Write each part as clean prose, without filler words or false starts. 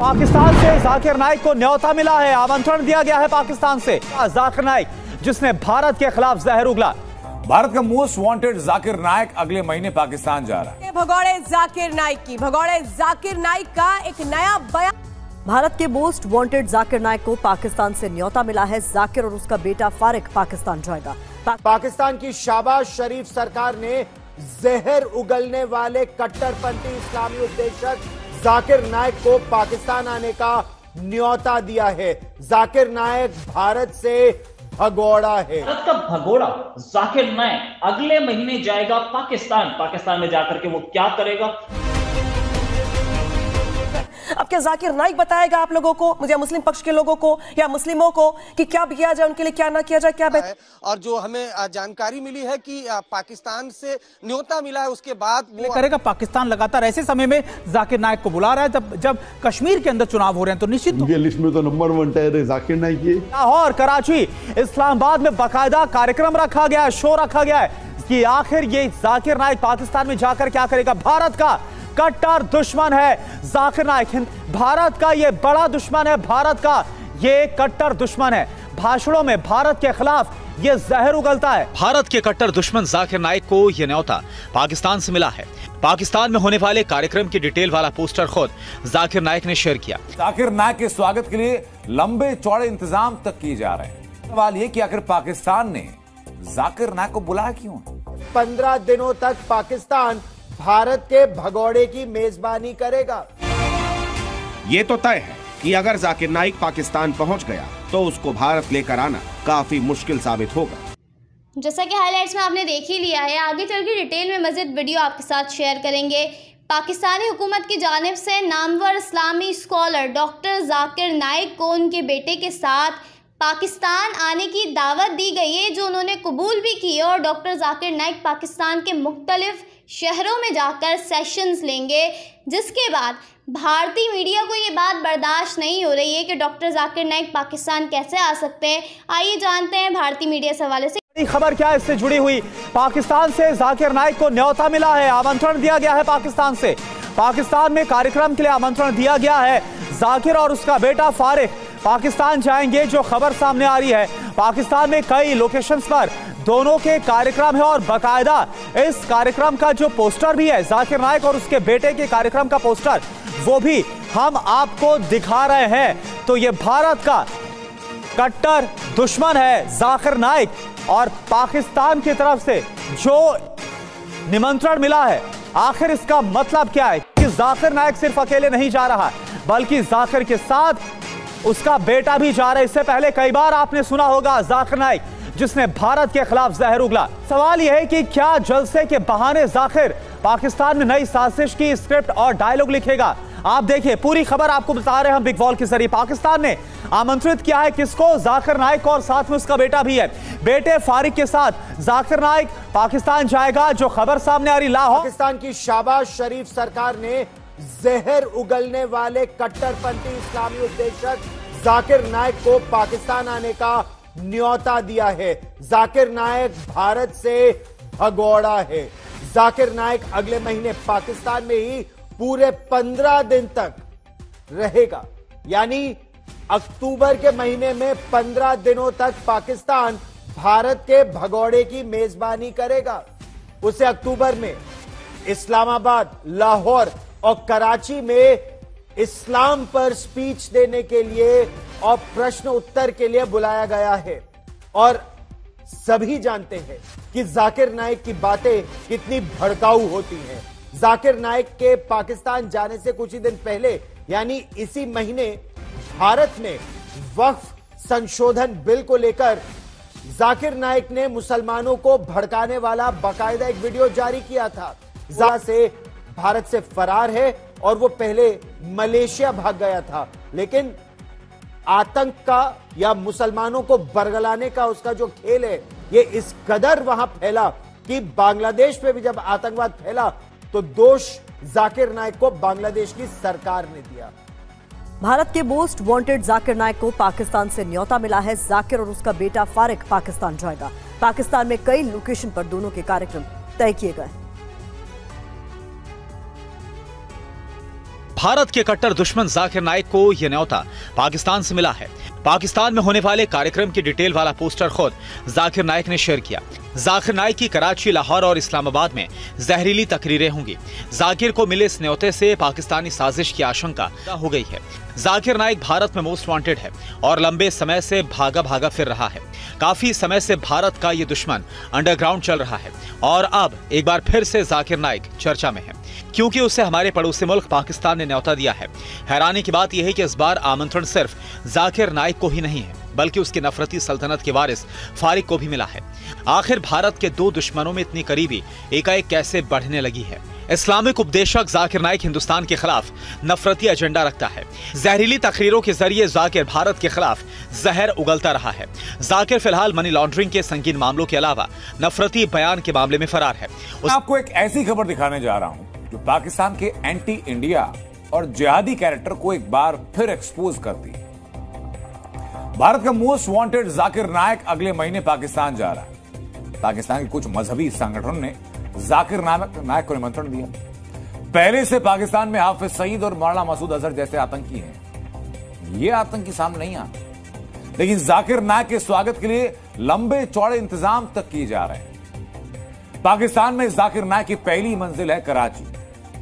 पाकिस्तान से जाकिर नाइक को न्योता मिला है, आमंत्रण दिया गया है पाकिस्तान से। जाकिर नाइक जिसने भारत के खिलाफ जहर उगला। भारत का मोस्ट वांटेड जाकिर नाइक अगले महीने पाकिस्तान जा रहा है। भगौड़े जाकिर नाइक का एक नया बयान। भारत के मोस्ट वांटेड जाकिर नाइक को पाकिस्तान से न्योता मिला है। जाकिर और उसका बेटा फारिक पाकिस्तान जाएगा। पाकिस्तान की शाहबाज शरीफ सरकार ने जहर उगलने वाले कट्टरपंथी इस्लामी उपदेशक जाकिर नाइक को पाकिस्तान आने का न्योता दिया है। जाकिर नाइक भारत से भगोड़ा है। भारत का भगोड़ा जाकिर नाइक अगले महीने जाएगा पाकिस्तान में जाकर के वो क्या करेगा? अब क्या जाकिर नाइक बताएगा आप लोगों को, मुझे मुस्लिम पक्ष के लोगों को या मुस्लिमों को, कि क्या किया जाए उनके लिए, क्या ना किया जाए, क्या बेहतर? और जो हमें जानकारी मिली है कि पाकिस्तान से न्योता मिला है, उसके बाद वो करेगा। पाकिस्तान लगातार ऐसे समय में जाकिर नाइक को बुला रहा है जब कश्मीर के अंदर चुनाव हो रहे हैं, तो निश्चित लिस्ट में तो नंबर 1 है जाकिर नाइक। ये लाहौर, कराची, इस्लामाबाद में बाकायदा कार्यक्रम रखा गया है, शो रखा गया है कि आखिर ये जाकिर नाइक पाकिस्तान में जाकर क्या करेगा। भारत का कट्टर दुश्मन है जाकिर नाइक, भारत का ये बड़ा दुश्मन है, भारत का ये कट्टर दुश्मन है। भाषणों में भारत के खिलाफ ये जहर उगलता है। भारत के कट्टर दुश्मन जाकिर नाइक को यह न्योता पाकिस्तान से मिला है। पाकिस्तान में होने वाले कार्यक्रम की डिटेल वाला पोस्टर खुद जाकिर नाइक ने शेयर किया। जाकिर नाइक के स्वागत के लिए लंबे चौड़े इंतजाम तक किए जा रहे हैं। सवाल ये कि आखिर पाकिस्तान ने जाकिर नाइक को बुलाया क्यों? 15 दिनों तक पाकिस्तान भारत के भगोड़े की मेजबानी करेगा। ये तो तय है कि अगर जाकिर नाइक पाकिस्तान पहुंच गया तो उसको भारत लेकर आना काफी मुश्किल साबित होगा। जैसा कि हाइलाइट्स में आपने देख ही लिया है, आगे चल के डिटेल में मजीद वीडियो आपके साथ शेयर करेंगे। पाकिस्तानी हुकूमत की जानिब से नामवर इस्लामी स्कॉलर डॉक्टर जाकिर नाइक को उनके बेटे के साथ पाकिस्तान आने की दावत दी गई है, जो उन्होंने कबूल भी की है। और डॉक्टर जाकिर नाइक पाकिस्तान के मुख्तलिफ शहरों में जाकर सेशंस लेंगे, जिसके बाद भारतीय मीडिया को ये बात बर्दाश्त नहीं हो रही है कि डॉक्टर जाकिर नाइक पाकिस्तान कैसे आ सकते हैं। आइए जानते हैं भारतीय मीडिया से हवाले से बड़ी खबर क्या है इससे जुड़ी हुई। पाकिस्तान से जाकिर नाइक को न्योता मिला है, आमंत्रण दिया गया है पाकिस्तान से। पाकिस्तान में कार्यक्रम के लिए आमंत्रण दिया गया है। जाकिर और उसका बेटा फारिक पाकिस्तान जाएंगे, जो खबर सामने आ रही है। पाकिस्तान में कई लोकेशंस पर दोनों के कार्यक्रम है और बाकायदा इस कार्यक्रम का जो पोस्टर भी है, जाकिर नाइक और उसके बेटे के कार्यक्रम का पोस्टर, वो भी हम आपको दिखा रहे हैं। तो ये भारत का कट्टर दुश्मन है जाकिर नाइक, और पाकिस्तान की तरफ से जो निमंत्रण मिला है, आखिर इसका मतलब क्या है कि जाकिर नाइक सिर्फ अकेले नहीं जा रहा, बल्कि जाकिर के साथ उसका बेटा भी जा रहा है। इससे पहले कई बार आपने सुना होगा जाकिर नाइक जिसने भारत के खिलाफ जहर उगला। सवाल यह है कि क्या जलसे के बहाने जाकिर पाकिस्तान में नई साजिश की स्क्रिप्ट और डायलॉग लिखेगा? आप देखिए, पूरी खबर आपको बता रहे हैं हम बिग वॉल के जरिए। पाकिस्तान ने आमंत्रित किया है किसको? जाकिर नाइक, और साथ में उसका बेटा भी है। बेटे फारिक के साथ जाकिर नाइक पाकिस्तान जाएगा, जो खबर सामने आ रही। लाहौर, पाकिस्तान की शाहबाज शरीफ सरकार ने जहर उगलने वाले कट्टरपंथी इस्लामी उपदेशक जाकिर नाइक को पाकिस्तान आने का न्योता दिया है। जाकिर नाइक भारत से भगोड़ा है। जाकिर नाइक अगले महीने पाकिस्तान में ही पूरे 15 दिन तक रहेगा, यानी अक्टूबर के महीने में 15 दिनों तक पाकिस्तान भारत के भगोड़े की मेजबानी करेगा। उसे अक्टूबर में इस्लामाबाद, लाहौर और कराची में इस्लाम पर स्पीच देने के लिए और प्रश्न उत्तर के लिए बुलाया गया है। और सभी जानते हैं कि जाकिर नाइक की बातें कितनी भड़काऊ होती हैं। जाकिर नाइक के पाकिस्तान जाने से कुछ ही दिन पहले, यानी इसी महीने, भारत में वक्फ संशोधन बिल को लेकर जाकिर नाइक ने मुसलमानों को भड़काने वाला बाकायदा एक वीडियो जारी किया था। से भारत से फरार है और वो पहले मलेशिया भाग गया था, लेकिन आतंक का या मुसलमानों को बरगलाने का उसका जो खेल है, ये इस कदर वहां फैला कि बांग्लादेश पे भी जब आतंकवाद फैला तो दोष जाकिर नाइक को बांग्लादेश की सरकार ने दिया। भारत के मोस्ट वांटेड जाकिर नाइक को पाकिस्तान से न्योता मिला है। जाकिर और उसका बेटा फारिक पाकिस्तान जाएगा। पाकिस्तान में कई लोकेशन पर दोनों के कार्यक्रम तय किए गए। भारत के कट्टर दुश्मन जाकिर नाइक को यह न्योता पाकिस्तान से मिला है। पाकिस्तान में होने वाले कार्यक्रम की डिटेल वाला पोस्टर खुद जाकिर नाइक ने शेयर किया। जाकिर नाइक की कराची, लाहौर और इस्लामाबाद में जहरीली तकरीरें होंगी। जाकिर को मिले इस न्योते से पाकिस्तानी साजिश की आशंका हो गई है। जाकिर नाइक भारत में मोस्ट वांटेड है और लंबे समय से भागा भागा फिर रहा है। काफी समय से भारत का ये दुश्मन अंडरग्राउंड चल रहा है और अब एक बार फिर से जाकिर नाइक चर्चा में है, क्योंकि उसे हमारे पड़ोसी मुल्क पाकिस्तान ने न्योता दिया है। हैरानी की बात यह है कि इस बार आमंत्रण सिर्फ जाकिर नाइक को ही नहीं है, बल्कि उसकी नफरती सल्तनत के वारिस फारिक को भी मिला है। आखिर भारत के दो दुश्मनों में इतनी करीबी एकाएक कैसे बढ़ने लगी है? इस्लामिक उपदेशक जाकिर नाइक हिंदुस्तान के खिलाफ नफरती एजेंडा रखता है। जहरीली तकरीरों के जरिए जाकिर भारत के खिलाफ जहर उगलता रहा है। जाकिर फिलहाल मनी लॉन्ड्रिंग के संगीन मामलों के अलावा नफरती बयान के मामले में फरार है। आपको एक ऐसी खबर दिखाने जा रहा हूं जो पाकिस्तान के एंटी इंडिया और जिहादी कैरेक्टर को एक बार फिर एक्सपोज करती है। भारत का मोस्ट वांटेड जाकिर नाइक अगले महीने पाकिस्तान जा रहा है। पाकिस्तान के कुछ मजहबी संगठनों ने जाकिर नाइक को निमंत्रण दिया। पहले से पाकिस्तान में हाफिज सईद और मौलाना मसूद अजहर जैसे आतंकी हैं। ये आतंकी सामने नहीं आते, लेकिन जाकिर नाइक के स्वागत के लिए लंबे चौड़े इंतजाम तक किए जा रहे हैं। पाकिस्तान में जाकिर नाइक की पहली मंजिल है कराची,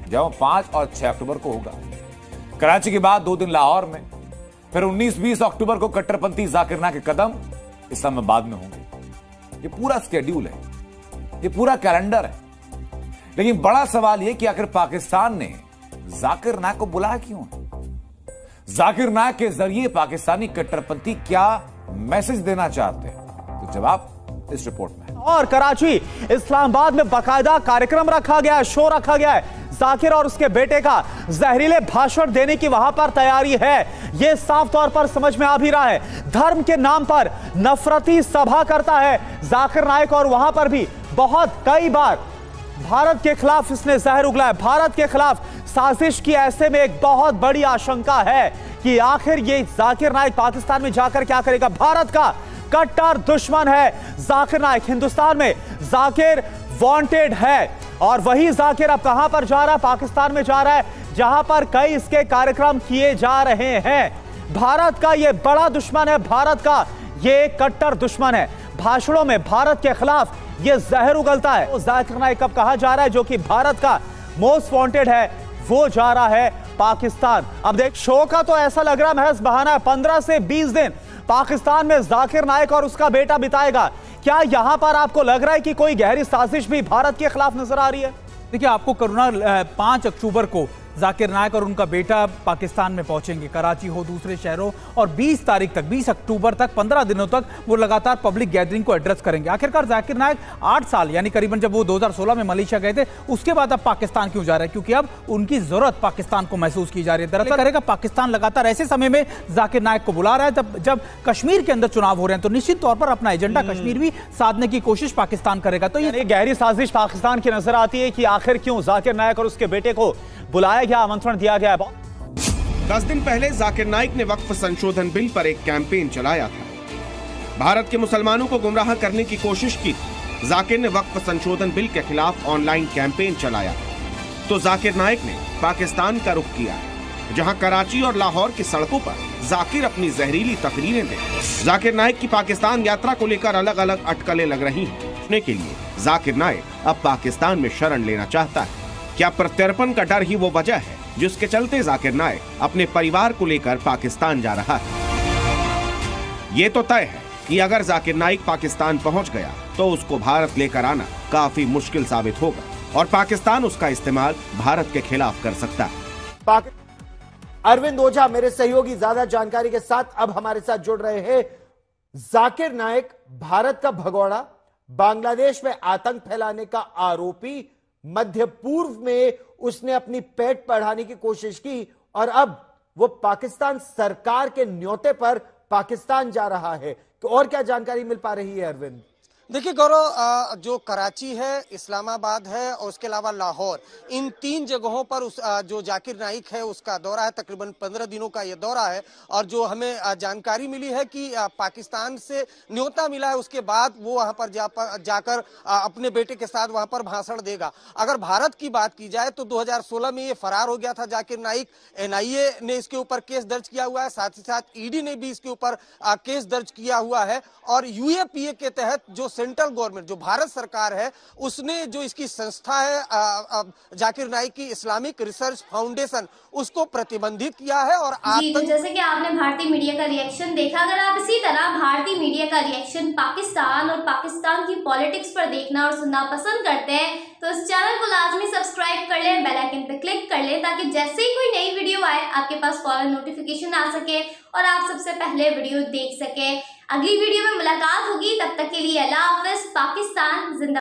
जहां 5 और 6 अक्टूबर को होगा। कराची के बाद 2 दिन लाहौर में, फिर 19-20 अक्टूबर को कट्टरपंथी जाकिर नाइक के कदम इस्लामाबाद में होंगे। ये पूरा स्केड्यूल है, ये पूरा कैलेंडर है। लेकिन बड़ा सवाल यह कि आखिर पाकिस्तान ने जाकिर नाइक को बुलाया क्यों है? जाकिर नाइक के जरिए पाकिस्तानी कट्टरपंथी क्या मैसेज देना चाहते हैं? तो जवाब इस रिपोर्ट में। और कराची, इस्लामाबाद में बाकायदा कार्यक्रम रखा गया है, शो रखा गया है। जाकिर और उसके बेटे का जहरीले भाषण देने की वहां पर तैयारी है। यह साफ तौर पर समझ में आ भी रहा है। धर्म के नाम पर नफरती सभा करता है जाकिर नाइक और वहां पर भी कई बार भारत के खिलाफ इसने जहर उगला है। भारत के खिलाफ साजिश की। ऐसे में एक बहुत बड़ी आशंका है कि आखिर ये जाकिर नाइक पाकिस्तान में जाकर क्या करेगा। भारत का कट्टर दुश्मन है जाकिर नाइक। हिंदुस्तान में जाकिर वांटेड है और वही जाकिर अब कहां पर जा रहा है? पाकिस्तान में जा रहा है, जहां पर कई इसके कार्यक्रम किए जा रहे हैं। भारत का यह बड़ा दुश्मन है, भारत का यह कट्टर दुश्मन है। भाषणों में भारत के खिलाफ यह जहर उगलता है। तो जाकिर नाइक अब कहां जा रहा है? जो कि भारत का मोस्ट वांटेड है, वो जा रहा है पाकिस्तान। अब देख, शो का तो ऐसा लग रहा है महज बहाना है। 15 से 20 दिन पाकिस्तान में जाकिर नाइक और उसका बेटा बिताएगा। क्या यहां पर आपको लग रहा है कि कोई गहरी साजिश भी भारत के खिलाफ नजर आ रही है? देखिए, आपको करुणा 5 अक्टूबर को जाकिर नाइक और उनका बेटा पाकिस्तान में पहुंचेंगे, कराची हो दूसरे शहरों, और 20 तारीख तक, 20 अक्टूबर तक, 15 दिनों तक वो लगातार पब्लिक गैदरिंग को एड्रेस करेंगे। आखिरकार जाकिर नाइक 8 साल यानी करीबन जब वो 2016 में मलेशिया गए थे, उसके बाद अब पाकिस्तान क्यों जा रहे हैं? क्योंकि अब उनकी जरूरत पाकिस्तान को महसूस की जा रही है। दरअसल करेगा पाकिस्तान लगातार ऐसे समय में जाकिर नाइक को बुला रहा है जब कश्मीर के अंदर चुनाव हो रहे हैं, तो निश्चित तौर पर अपना एजेंडा कश्मीर भी साधने की कोशिश पाकिस्तान करेगा। तो ये गहरी साजिश पाकिस्तान की नजर आती है कि आखिर क्यों जाकिर नाइक और उसके बेटे को बुलाया गया, आमंत्रण दिया गया। 10 दिन पहले जाकिर नाइक ने वक्फ संशोधन बिल पर एक कैंपेन चलाया था। भारत के मुसलमानों को गुमराह करने की कोशिश की थी। जाकिर ने वक्फ संशोधन बिल के खिलाफ ऑनलाइन कैंपेन चलाया। तो जाकिर नाइक ने पाकिस्तान का रुख किया, जहां कराची और लाहौर की सड़कों पर जाकिर अपनी जहरीली तकरीरें दे। जाकिर नाइक की पाकिस्तान यात्रा को लेकर अलग अलग अटकलें लग रही हैं। के लिए जाकिर नाइक अब पाकिस्तान में शरण लेना चाहता है। क्या प्रत्यर्पण का डर ही वो वजह है जिसके चलते जाकिर नाइक अपने परिवार को लेकर पाकिस्तान जा रहा है? ये तो तय है कि अगर जाकिर नाइक पाकिस्तान पहुंच गया तो उसको भारत लेकर आना काफी मुश्किल साबित होगा और पाकिस्तान उसका इस्तेमाल भारत के खिलाफ कर सकता है। अरविंद ओझा मेरे सहयोगी ज्यादा जानकारी के साथ अब हमारे साथ जुड़ रहे हैं। जाकिर नाइक भारत का भगोड़ा, बांग्लादेश में आतंक फैलाने का आरोपी, मध्य पूर्व में उसने अपनी पेट बढ़ाने की कोशिश की और अब वो पाकिस्तान सरकार के न्योते पर पाकिस्तान जा रहा है। तो और क्या जानकारी मिल पा रही है अरविंद? देखिए गौरव, जो कराची है, इस्लामाबाद है और उसके अलावा लाहौर, इन 3 जगहों पर जो जाकिर नाइक है उसका दौरा है। तकरीबन 15 दिनों का ये दौरा है और जो हमें जानकारी मिली है कि पाकिस्तान से न्योता मिला है, उसके बाद वो वहां पर जाकर अपने बेटे के साथ वहां पर भाषण देगा। अगर भारत की बात की जाए तो 2016 में ये फरार हो गया था जाकिर नाइक। NIA ने इसके ऊपर केस दर्ज किया हुआ है, साथ ही साथ ED ने भी इसके ऊपर केस दर्ज किया हुआ है और UAPA के तहत जो सेंट्रल गवर्नमेंट, जो भारत सरकार है, उसने जो इसकी संस्था है जाकिर नाइक की इस्लामिक रिसर्च फाउंडेशन, उसको प्रतिबंधित किया है। और जी, तो जैसे कि आपने भारतीय मीडिया का रिएक्शन देखा, अगर आप इसी तरह भारतीय मीडिया का रिएक्शन पाकिस्तान और पाकिस्तान की पॉलिटिक्स पर देखना और सुनना पसंद करते हैं तो इस चैनल को लाजमी सब्सक्राइब कर लें, बेल आइकन पे क्लिक कर लें ताकि जैसे ही कोई नई वीडियो आए आपके पास फौरन नोटिफिकेशन आ सके और आप सबसे पहले वीडियो देख सके। अगली वीडियो में मुलाकात होगी, तब तक के लिए अल्लाह हाफिज। पाकिस्तान जिंदाबाद।